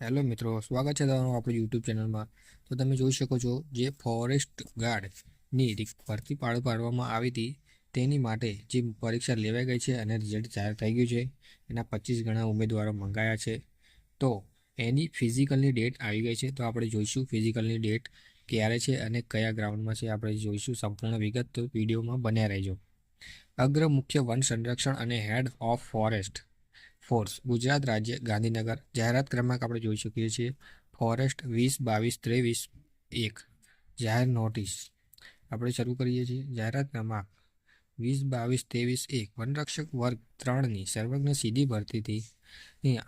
Hello મિત્રો, સ્વાગત છે તમારું આપણું યુટ્યુબ ચેનલમાં. તો તમે જોઈ શકો છો જે ફોરેસ્ટ ગાર્ડની ભરતી પાડવામાં આવી હતી તેની માટે જે પરીક્ષા લેવાઈ ગઈ છે અને રિઝલ્ટ જાહેર થઈ ગયું છે. એના 25 ગણા ઉમેદવારો મંગાયા છે. તો એની ફિઝિકલની ડેટ આવી ગઈ છે. તો આપણે જોઈશું ફિઝિકલની ડેટ ક્યારે છે અને કયા ગ્રાઉન્ડમાં છે. આપણે જોઈશું સંપૂર્ણ વિગત. તો વિડીયોમાં બન્યા રહેજો. અગ્ર મુખ્ય વન સંરક્ષણ અને head of forest force Gujarat રાજ્ય ગાંધીનગર. જાહેરાત ક્રમાંક આપણે જોઈ શકીએ છીએ ફોરેસ્ટ 20-22-23-1. જાહેર નોટિસ આપણે શરૂ કરીએ છીએ. જાહેરાત ક્રમાંક 20-22-23-1 વનરક્ષક વર્ગ 3ની સર્વજ્ઞ સીધી ભરતીથી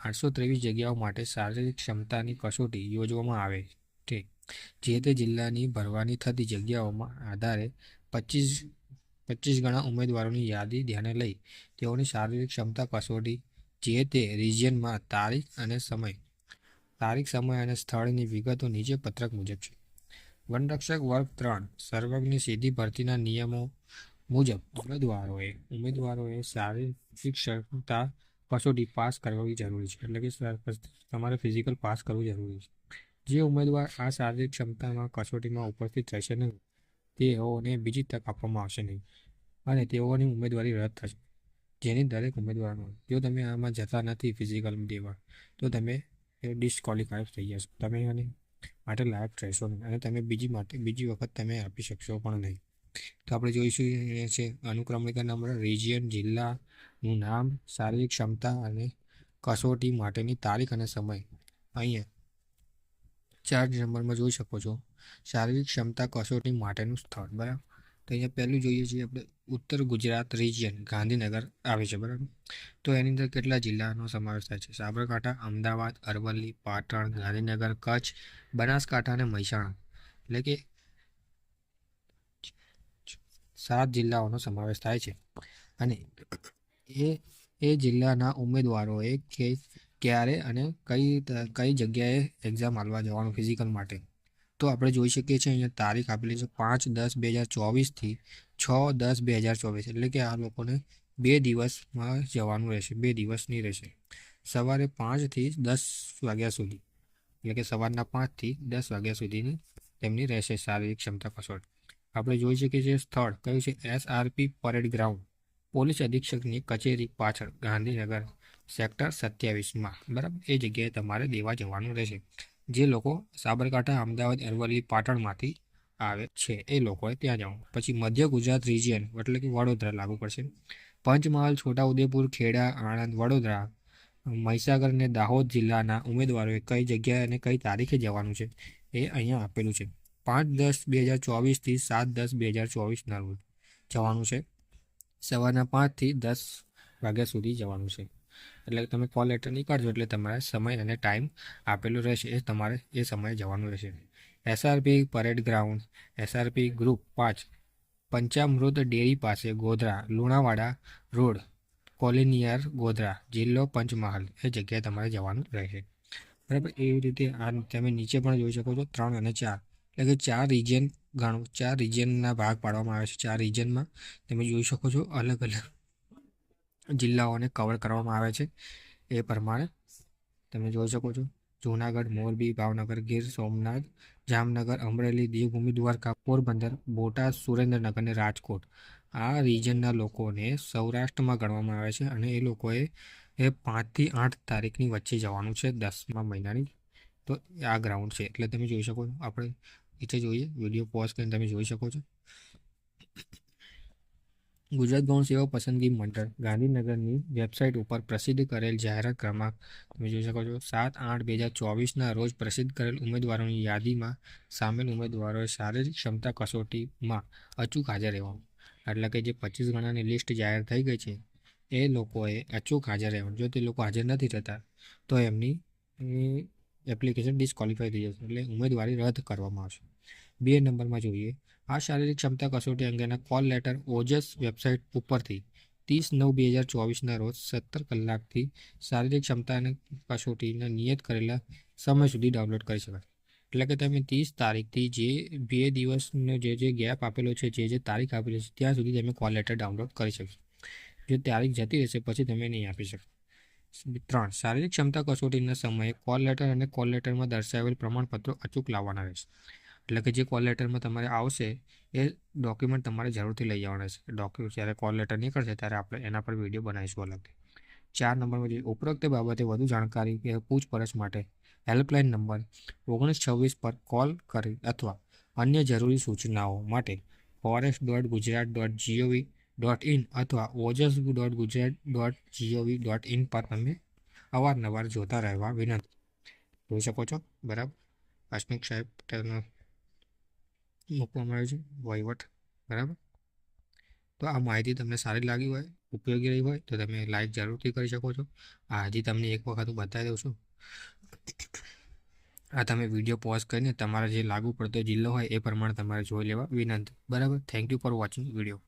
823 જગ્યાઓ માટે શારીરિક ક્ષમતાની કસોટી યોજવામાં આવે છે. જે તે જિલ્લાની ભરવાની થતી જગ્યાઓમાં આધારે 25 ગણા ઉમેદવારોની યાદી ધ્યાને લઈ તેઓની શારીરિક ક્ષમતા કસોટી જે તે રિજિયનમાં તારીખ સમય અને સ્થળની વિગતો નીચે પત્રક મુજબ છે. વનરક્ષક વર્ગ 3 સર્વજ્ઞ સીધી ભરતીના નિયમો મુજબ ઉમેદવારોએ શારીરિક ક્ષમતા કસોટી પાસ કરવી જરૂરી છે. એટલે કે તમારે ફિઝિકલ પાસ કરવું જરૂરી છે. જે ઉમેદવાર આ શારીરિક ક્ષમતામાં કસોટીમાં ઉપસ્થિત રહેશે નહીં તેઓને બીજી તક આપવામાં આવશે નહીં અને તેઓની ઉમેદવારી રદ થશે. જેની દરેક ઉમેદવારનો જો તમે આમાં જતા નથી ફિઝિકલ દેવા તો તમે ડિસ્ક્વોલિફાય થઈ જશો. તમે આને માટે લાયક રહેશો નહીં અને તમે બીજી વખત તમે આપી શકશો પણ નહીં. તો આપણે જોઈશું એ છે અનુક્રમણિકા નંબર, રિજિયન, જિલ્લાનું નામ, શારીરિક ક્ષમતા અને કસોટી માટેની તારીખ અને સમય. અહીંયા 4 નંબરમાં જોઈ શકો છો શારીરિક ક્ષમતા કસોટી માટેનું સ્થળ. બરાબર. તો અહીંયા પહેલું જોઈએ છીએ આપણે ઉત્તર ગુજરાત રિજિયન ગાંધીનગર આવે છે. બરાબર. તો એની અંદર કેટલા જિલ્લાનો સમાવેશ થાય છે? સાબરકાંઠા, અમદાવાદ, અરવલ્લી, પાટણ, ગાંધીનગર, કચ્છ, બનાસકાંઠા અને મહેસાણા. એટલે કે 7 જિલ્લાઓનો સમાવેશ થાય છે. અને એ જિલ્લાના ઉમેદવારોએ ક્યારે અને કઈ જગ્યાએ એક્ઝામ આપવા જવાનું ફિઝિકલ માટે. તો આપણે જોઈ શકીએ છીએ અહીંયા તારીખ આપેલી છે 5-10-2024 6-10-2024. એટલે કે આ લોકોને 2 દિવસમાં જવાનું રહેશે. 2 દિવસની રહેશે. સવારે 5 થી 10 વાગ્યા સુધી. એટલે કે સવારના 5 થી 10 વાગ્યા સુધીની તેમની રહેશે શારીરિક ક્ષમતા કસોટી. આપણે જોઈ શકીએ છીએ સ્થળ કયું છે? SRP પરેડ ગ્રાઉન્ડ, પોલીસ અધિક્ષકની કચેરી પાછળ, ગાંધીનગર, સેક્ટર 27માં. બરાબર. એ જગ્યાએ તમારે દેવા જવાનું રહેશે. જે લોકો સાબરકાંઠા, અમદાવાદ, અરવલ્લી, પાટણમાંથી આવે છે એ લોકોએ ત્યાં જવાનું. પછી મધ્ય ગુજરાત રિજિયન એટલે કે વડોદરા લાગુ પડશે. પંચમહાલ, છોટાઉદેપુર, ખેડા, આણંદ, વડોદરા, મહીસાગર અને દાહોદ જિલ્લાના ઉમેદવારોએ કઈ જગ્યાએ અને કઈ તારીખે જવાનું છે એ અહીંયા આપેલું છે. 5-10-2024 થી 7-10-2024 રોજ જવાનું છે. સવારના 5 થી 10 વાગ્યા સુધી જવાનું છે. એટલે તમે કોલ લેટર નીકાળજો એટલે તમારે સમય અને ટાઈમ આપેલો રહેશે. તમારે એ સમયે જવાનું રહેશે. SRP parade ground, SRP group 5, Panchamrut dairy પાસે, ગોધરા, લુણાવાડા રોડ, કોલિનિયર, ગોધરા, જિલ્લો પંચમહાલ. એ જગ્યાએ તમારે જવાનું રહેશે. બરાબર. એવી રીતે આ તમે નીચે પણ જોઈ શકો છો 3 અને 4. એટલે કે 4 રિજિયન ગણો. 4 રિજિયનના ભાગ પાડવામાં આવે છે. 4 રિજિયનમાં તમે જોઈ શકો છો અલગ અલગ જિલ્લાઓને કવર કરવામાં આવે છે. એ પ્રમાણે તમે જોઈ શકો છો જૂનાગઢ, મોરબી, ભાવનગર, ગીર સોમનાથ, જામનગર, અમરેલી, દેવભૂમિ, દ્વારકા, પોરબંદર, બોટાદ, સુરેન્દ્રનગર અને રાજકોટ. આ રિજનના લોકોને સૌરાષ્ટ્રમાં ગણવામાં આવે છે અને એ લોકોએ 5 થી 8 તારીખની વચ્ચે જવાનું છે 10મા મહિનાની. તો આ ગ્રાઉન્ડ છે. એટલે તમે જોઈ શકો છો. આપણે નીચે જોઈએ, વિડીયો પોઝ કરીને તમે જોઈ શકો છો. ગુજરાત ગૌણ સેવા પસંદગી મંડળ ગાંધીનગરની વેબસાઇટ ઉપર પ્રસિદ્ધ કરેલ જાહેરાત ક્રમાંક તમે જોઈ શકો છો 7-8-2024ના રોજ પ્રસિદ્ધ કરેલ ઉમેદવારોની યાદીમાં સામેલ ઉમેદવારોએ શારીરિક ક્ષમતા કસોટીમાં અચૂક હાજર રહેવાનું. એટલે કે જે 25 ગણાની લિસ્ટ જાહેર થઈ ગઈ છે એ લોકોએ અચૂક હાજર રહેવાનું. જો તે લોકો હાજર નથી રહેતા તો એમની એપ્લિકેશન ડિસ્ક્વોલિફાઈ થઈ જશે. એટલે ઉમેદવારી રદ કરવામાં આવશે. 2 નંબરમાં જોઈએ આ શારીરિક ક્ષમતા કસોટી અંગેના કોલ લેટર ઓજસ વેબસાઇટ ઉપરથી 30-9-2024ના રોજ 17 કલાકથી શારીરિક ક્ષમતા અને કસોટીના નિયત કરેલા સમય સુધી ડાઉનલોડ કરી શકાય. એટલે કે તમે 30 તારીખથી જે 2 દિવસનો જે ગેપ આપેલો છે, જે તારીખ આપેલી છે ત્યાં સુધી તમે કોલ લેટર ડાઉનલોડ કરી શકશો. જો તારીખ જતી રહેશે પછી તમે નહીં આપી શકો. 3. શારીરિક ક્ષમતા કસોટીના સમયે કોલ લેટર અને કોલ લેટરમાં દર્શાવેલ પ્રમાણપત્રો અચૂક લાવવાના રહેશે. એટલે કે જે કોલ લેટરમાં તમારે આવશે એ ડોક્યુમેન્ટ તમારે જરૂરથી લઈ જવાના છે. ડોક્યુમેન્ટ જ્યારે કોલ લેટર નીકળશે ત્યારે આપણે એના પર વિડીયો બનાવીશું અલગથી. 4 નંબરમાં જે ઉપરોક્ત બાબતે વધુ જાણકારી કે પૂછપરછ માટે હેલ્પલાઇન નંબર 1926 પર કોલ કરી અથવા અન્ય જરૂરી સૂચનાઓ માટે forest.gujarat.gov.in અથવા ojas.gujarat.gov.in પર તમે અવારનવાર જોતા રહેવા વિનંતી. જોઈ શકો છો બરાબર. હસમુખ સાહેબ પટેલનો મૂકવામાં આવ્યું છે વહીવટ બરાબર. તો આ માહિતી તમને સારી લાગી હોય, ઉપયોગી રહી હોય તો તમે લાઈક જરૂરથી કરી શકો છો. હજી તમને એક વખત હું બતાવી દઉં છું. આ તમે વિડીયો પોઝ કરીને તમારા જે લાગુ પડતો જિલ્લો હોય એ પ્રમાણે તમારે જોઈ લેવા વિનંતી. બરાબર. Thank you for watching video.